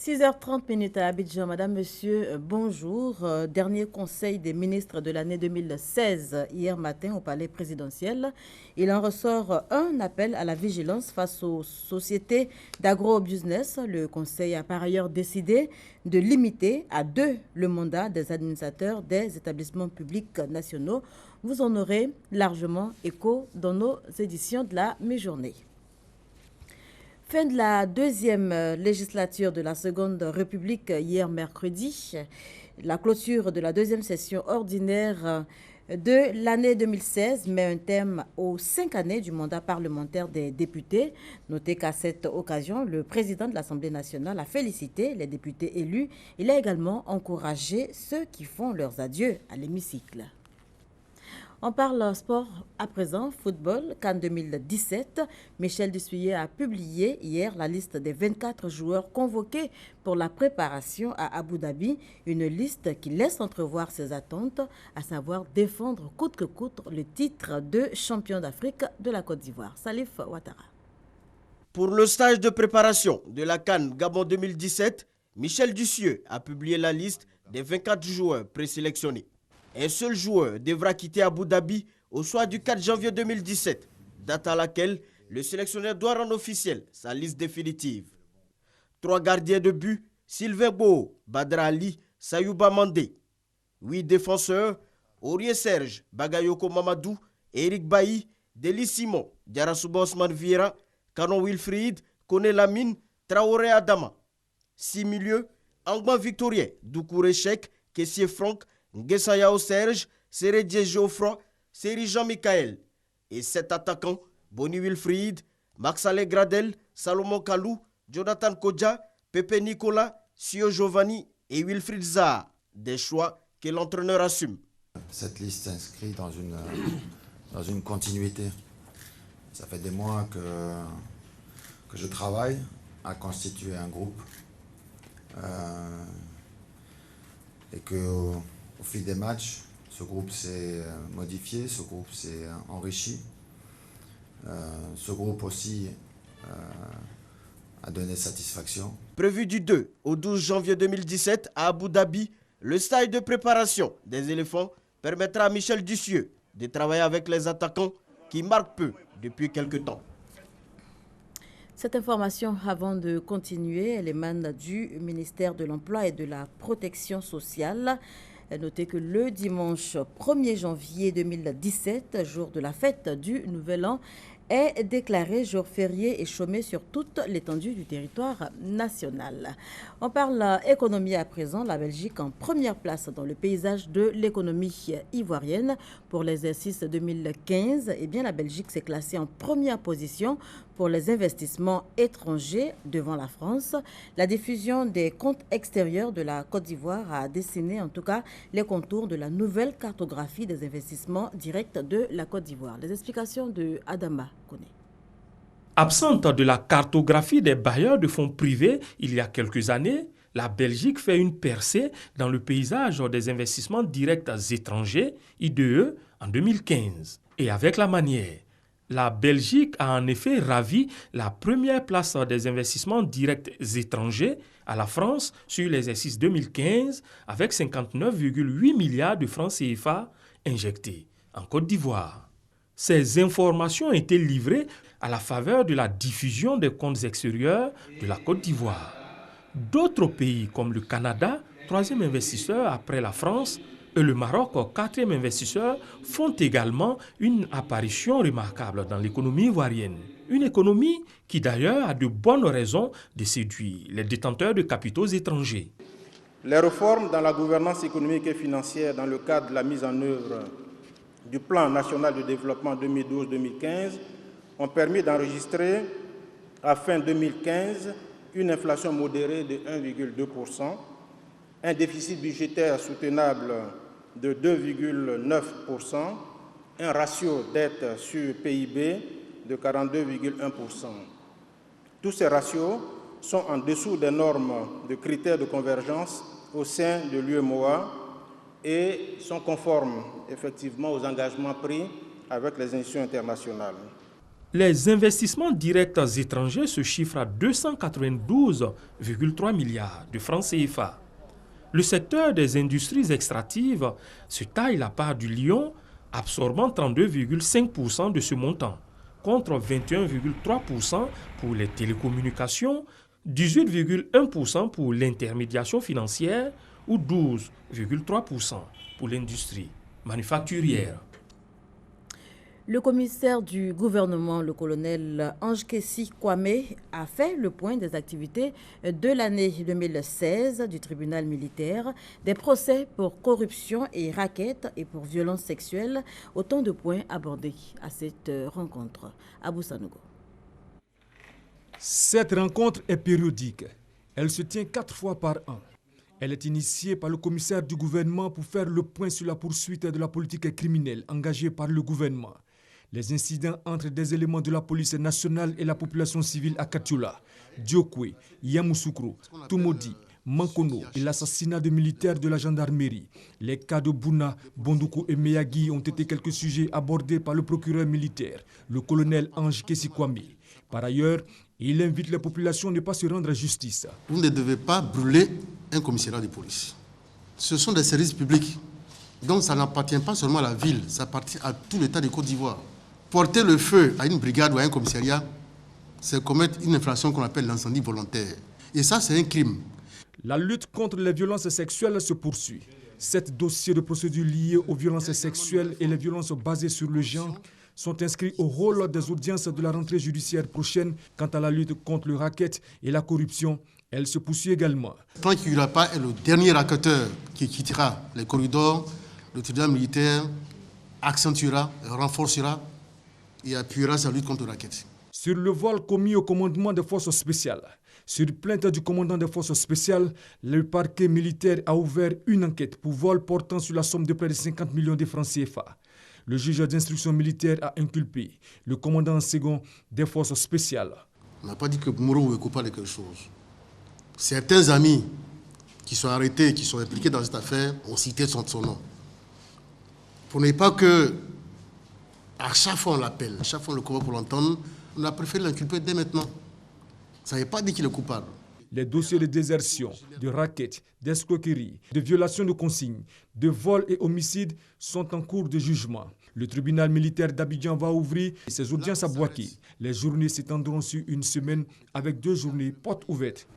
6h30 à Abidjan. Madame, Monsieur, bonjour. Dernier conseil des ministres de l'année 2016 hier matin au palais présidentiel. Il en ressort un appel à la vigilance face aux sociétés d'agro-business. Le conseil a par ailleurs décidé de limiter à 2 le mandat des administrateurs des établissements publics nationaux. Vous en aurez largement écho dans nos éditions de la mi-journée. Fin de la deuxième législature de la Seconde République hier mercredi. La clôture de la deuxième session ordinaire de l'année 2016 met un terme aux 5 années du mandat parlementaire des députés. Notez qu'à cette occasion, le président de l'Assemblée nationale a félicité les députés élus. Il a également encouragé ceux qui font leurs adieux à l'hémicycle. On parle sport à présent, football, CAN 2017. Michel Dussuyer a publié hier la liste des 24 joueurs convoqués pour la préparation à Abu Dhabi. Une liste qui laisse entrevoir ses attentes, à savoir défendre coûte que coûte le titre de champion d'Afrique de la Côte d'Ivoire. Salif Ouattara. Pour le stage de préparation de la CAN Gabon 2017, Michel Dussuyer a publié la liste des 24 joueurs présélectionnés. Un seul joueur devra quitter Abu Dhabi au soir du 4 janvier 2017, date à laquelle le sélectionneur doit rendre officielle sa liste définitive. 3 gardiens de but, Sylvain Bo, Badra Ali, Sayouba Mandé. 8 défenseurs, Aurier Serge, Bagayoko Mamadou, Eric Bailly, Deli Simon, Diarasuba Osman Vieira, Canon Wilfried, Kone Lamine, Traoré Adama. 6 milieux, Angban Victorien, Doucouré Chek, Kessier Franck, Nguessayao Serge, Sérédié Geoffroy, Séri Jean-Michael. Et 7 attaquants, Boni Wilfried, Max-Ale Gradel, Salomon Kalou, Jonathan Kodja, Pepe Nicolas, Sio Giovanni et Wilfried Zaha. Des choix que l'entraîneur assume. Cette liste s'inscrit dans une continuité. Ça fait des mois que je travaille à constituer un groupe et que au fil des matchs, ce groupe s'est modifié, ce groupe s'est enrichi. Ce groupe aussi a donné satisfaction. Prévu du 2 au 12 janvier 2017 à Abu Dhabi, le stage de préparation des éléphants permettra à Michel Dussuyer de travailler avec les attaquants qui marquent peu depuis quelques temps. Cette information, avant de continuer, elle émane du ministère de l'Emploi et de la Protection sociale. Notez que le dimanche 1er janvier 2017, jour de la fête du Nouvel An, est déclaré jour férié et chômé sur toute l'étendue du territoire national. On parle économie à présent. La Belgique en première place dans le paysage de l'économie ivoirienne. Pour l'exercice 2015, eh bien, la Belgique s'est classée en première position pour les investissements étrangers devant la France. La diffusion des comptes extérieurs de la Côte d'Ivoire a dessiné en tout cas les contours de la nouvelle cartographie des investissements directs de la Côte d'Ivoire. Les explications de Adama Kone. Absente de la cartographie des bailleurs de fonds privés il y a quelques années, la Belgique fait une percée dans le paysage des investissements directs étrangers, IDE, en 2015. Et avec la manière, la Belgique a en effet ravi la première place des investissements directs étrangers à la France sur l'exercice 2015 avec 59,8 milliards de francs CFA injectés en Côte d'Ivoire. Ces informations ont été livrées à la faveur de la diffusion des comptes extérieurs de la Côte d'Ivoire. D'autres pays comme le Canada, troisième investisseur après la France, et le Maroc, quatrième investisseur, font également une apparition remarquable dans l'économie ivoirienne. Une économie qui d'ailleurs a de bonnes raisons de séduire les détenteurs de capitaux étrangers. Les réformes dans la gouvernance économique et financière dans le cadre de la mise en œuvre du Plan national de développement 2012-2015 ont permis d'enregistrer à fin 2015 une inflation modérée de 1,2%, un déficit budgétaire soutenable de 2,9%, un ratio dette sur PIB de 42,1%. Tous ces ratios sont en dessous des normes de critères de convergence au sein de l'UEMOA et sont conformes effectivement aux engagements pris avec les institutions internationales. Les investissements directs étrangers se chiffrent à 292,3 milliards de francs CFA. Le secteur des industries extractives se taille la part du lion, absorbant 32,5% de ce montant, contre 21,3% pour les télécommunications, 18,1% pour l'intermédiation financière ou 12,3% pour l'industrie manufacturière. Le commissaire du gouvernement, le colonel Ange Kessi Kwame, a fait le point des activités de l'année 2016 du tribunal militaire, des procès pour corruption et racket et pour violence sexuelle, autant de points abordés à cette rencontre. Abou Sanogo. Cette rencontre est périodique. Elle se tient 4 fois par an. Elle est initiée par le commissaire du gouvernement pour faire le point sur la poursuite de la politique criminelle engagée par le gouvernement. Les incidents entre des éléments de la police nationale et la population civile à Katioula, Diokwe, Yamoussoukro, Tumodi, Mankono et l'assassinat de militaires de la gendarmerie. Les cas de Bouna, Bondoukou et Meyagui ont été quelques sujets abordés par le procureur militaire, le colonel Ange Kessi Kwame. Par ailleurs, il invite les populations à ne pas se rendre à justice. Vous ne devez pas brûler un commissariat de police. Ce sont des services publics. Donc ça n'appartient pas seulement à la ville, ça appartient à tout l'État de Côte d'Ivoire. Porter le feu à une brigade ou à un commissariat, c'est commettre une infraction qu'on appelle l'incendie volontaire. Et ça, c'est un crime. La lutte contre les violences sexuelles se poursuit. 7 dossiers de procédures liés aux violences sexuelles et les violences basées sur le genre sont inscrits au rôle des audiences de la rentrée judiciaire prochaine. Quant à la lutte contre le racket et la corruption, elle se poursuit également. Tant qu'il n'y aura pas le dernier racketeur qui quittera les corridors, le tribunal militaire accentuera, renforcera et appuiera sa lutte contre le racket. Sur le vol commis au commandement des forces spéciales, sur plainte du commandant des forces spéciales, le parquet militaire a ouvert une enquête pour vol portant sur la somme de près de 50 millions de francs CFA. Le juge d'instruction militaire a inculpé le commandant second des forces spéciales. On n'a pas dit que Mourou est coupable de quelque chose. Certains amis qui sont arrêtés, qui sont impliqués dans cette affaire, ont cité son nom. Pour ne pas que, à chaque fois on l'appelle, à chaque fois on le convoque pour l'entendre, on a préféré l'inculper dès maintenant. Ça ne veut pas dire qu'il est coupable. Les dossiers de désertion, de racket, d'escroquerie, de violation de consignes, de vol et homicide sont en cours de jugement. Le tribunal militaire d'Abidjan va ouvrir ses audiences à Bouaké. Les journées s'étendront sur une semaine avec 2 journées portes ouvertes.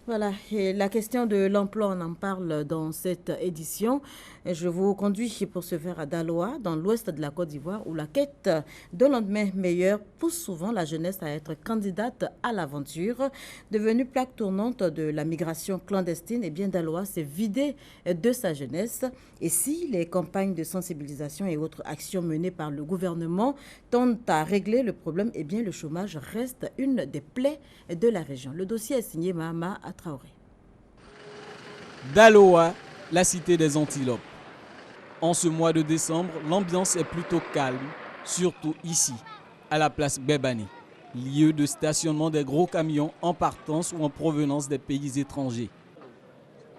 Voilà, et la question de l'emploi, on en parle dans cette édition. Je vous conduis pour ce faire à Daloa, dans l'ouest de la Côte d'Ivoire, où la quête d'un lendemain meilleur pousse souvent la jeunesse à être candidate à l'aventure. Devenue plaque tournante de la migration clandestine, et bien Daloa s'est vidé de sa jeunesse. Et si les campagnes de sensibilisation et autres actions menées par le gouvernement tendent à régler le problème, et bien le chômage reste une des plaies de la région. Le dossier est signé Mahama Traoré. Daloa, la cité des antilopes. En ce mois de décembre, l'ambiance est plutôt calme, surtout ici, à la place Bebani, lieu de stationnement des gros camions en partance ou en provenance des pays étrangers.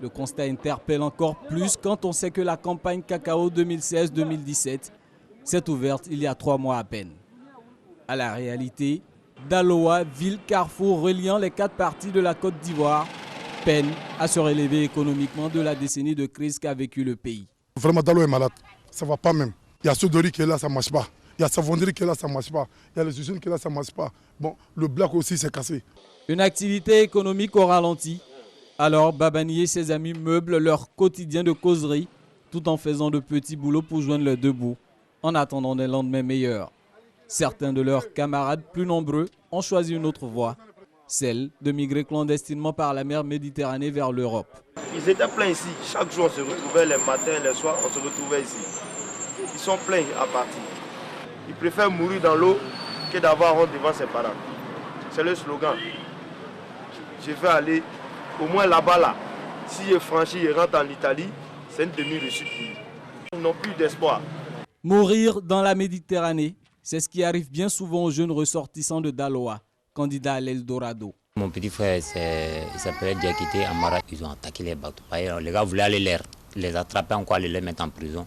Le constat interpelle encore plus quand on sait que la campagne cacao 2016-2017 s'est ouverte il y a 3 mois à peine. À la réalité, Daloa, ville carrefour reliant les 4 parties de la Côte d'Ivoire, peine à se relever économiquement de la décennie de crise qu'a vécu le pays. Vraiment, Daloa est malade, ça ne va pas même. Il y a Sodori qui est là, ça ne marche pas. Il y a Savonnerie qui est là, ça ne marche pas. Il y a les usines qui est là, ça ne marche pas. Bon, le black aussi s'est cassé. Une activité économique au ralenti. Alors, Babani et ses amis meublent leur quotidien de causerie tout en faisant de petits boulots pour joindre leurs 2 bouts, en attendant des lendemains meilleurs. Certains de leurs camarades plus nombreux ont choisi une autre voie, celle de migrer clandestinement par la mer Méditerranée vers l'Europe. Ils étaient pleins ici. Chaque jour, on se retrouvait les matins, les soirs, on se retrouvait ici. Ils sont pleins à partir. Ils préfèrent mourir dans l'eau que d'avoir honte devant ses parents. C'est le slogan. Je vais aller au moins là-bas, là. S'il est franchi et rentre en Italie, c'est une demi-réussite pour lui. Ils n'ont plus d'espoir. Mourir dans la Méditerranée, c'est ce qui arrive bien souvent aux jeunes ressortissants de Daloa, candidats à l'Eldorado. Mon petit frère, il s'appelait Diakité Amara. Ils ont attaqué les bateaux. Les gars voulaient aller les attraper encore, les mettre en prison.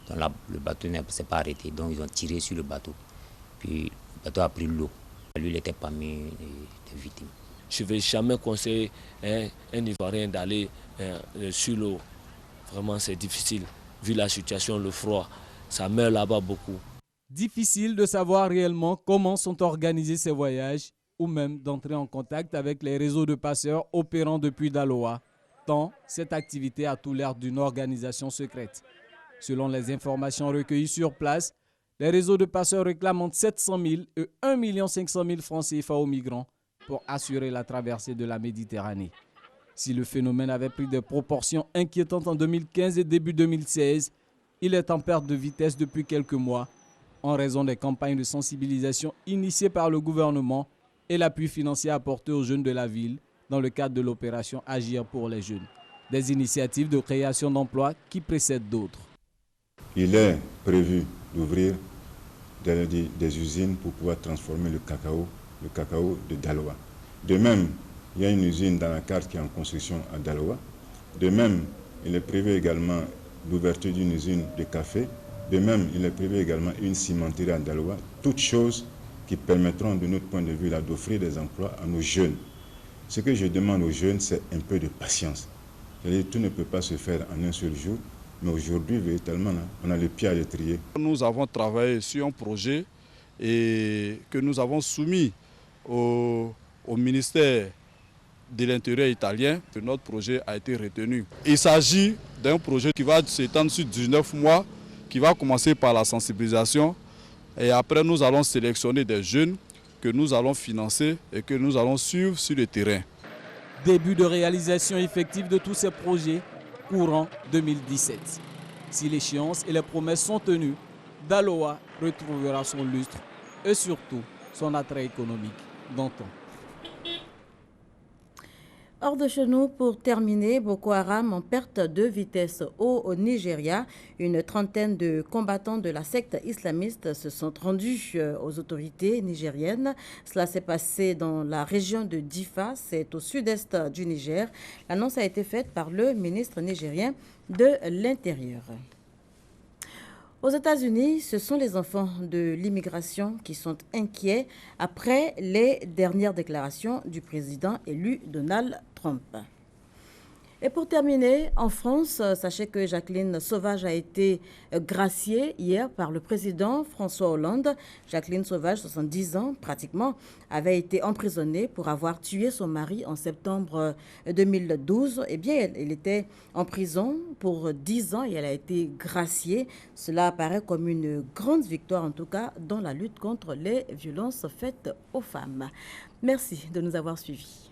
Donc là, le bateau ne s'est pas arrêté. Donc ils ont tiré sur le bateau. puis le bateau a pris l'eau. Lui, il était parmi les victimes. Je ne vais jamais conseiller un Ivoirien d'aller sur l'eau. Vraiment, c'est difficile. Vu la situation, le froid, ça meurt là-bas beaucoup. Difficile de savoir réellement comment sont organisés ces voyages ou même d'entrer en contact avec les réseaux de passeurs opérant depuis Daloa, tant cette activité a tout l'air d'une organisation secrète. Selon les informations recueillies sur place, les réseaux de passeurs réclament entre 700 000 et 1 500 000 francs CFA aux migrants pour assurer la traversée de la Méditerranée. Si le phénomène avait pris des proportions inquiétantes en 2015 et début 2016, il est en perte de vitesse depuis quelques mois en raison des campagnes de sensibilisation initiées par le gouvernement et l'appui financier apporté aux jeunes de la ville dans le cadre de l'opération Agir pour les jeunes. Des initiatives de création d'emplois qui précèdent d'autres. Il est prévu d'ouvrir des usines pour pouvoir transformer le cacao de Daloa. De même, il y a une usine dans la carte qui est en construction à Daloa. De même, il est prévu également l'ouverture d'une usine de café. De même, il est prévu également une cimenterie à Daloa. Toutes choses qui permettront, de notre point de vue, d'offrir des emplois à nos jeunes. Ce que je demande aux jeunes, c'est un peu de patience. C'est-à-dire, tout ne peut pas se faire en un seul jour. Mais aujourd'hui, véritablement, on a les pieds à l'étrier. Nous avons travaillé sur un projet et que nous avons soumis au ministère de l'Intérieur italien. Notre projet a été retenu. Il s'agit d'un projet qui va s'étendre sur 19 mois, qui va commencer par la sensibilisation. Et après, nous allons sélectionner des jeunes que nous allons financer et que nous allons suivre sur le terrain. Début de réalisation effective de tous ces projets courant 2017. Si l'échéance et les promesses sont tenues, Daloa retrouvera son lustre et surtout son attrait économique d'antan. Hors de chez nous, pour terminer, Boko Haram en perte de vitesse au Nigeria. Une trentaine de combattants de la secte islamiste se sont rendus aux autorités nigériennes. Cela s'est passé dans la région de Difa, c'est au sud-est du Niger. L'annonce a été faite par le ministre nigérien de l'Intérieur. Aux États-Unis, ce sont les enfants de l'immigration qui sont inquiets après les dernières déclarations du président élu Donald Trump. Et pour terminer, en France, sachez que Jacqueline Sauvage a été graciée hier par le président François Hollande. Jacqueline Sauvage, 70 ans pratiquement, avait été emprisonnée pour avoir tué son mari en septembre 2012. Eh bien, elle était en prison pour 10 ans et elle a été graciée. Cela apparaît comme une grande victoire, en tout cas, dans la lutte contre les violences faites aux femmes. Merci de nous avoir suivis.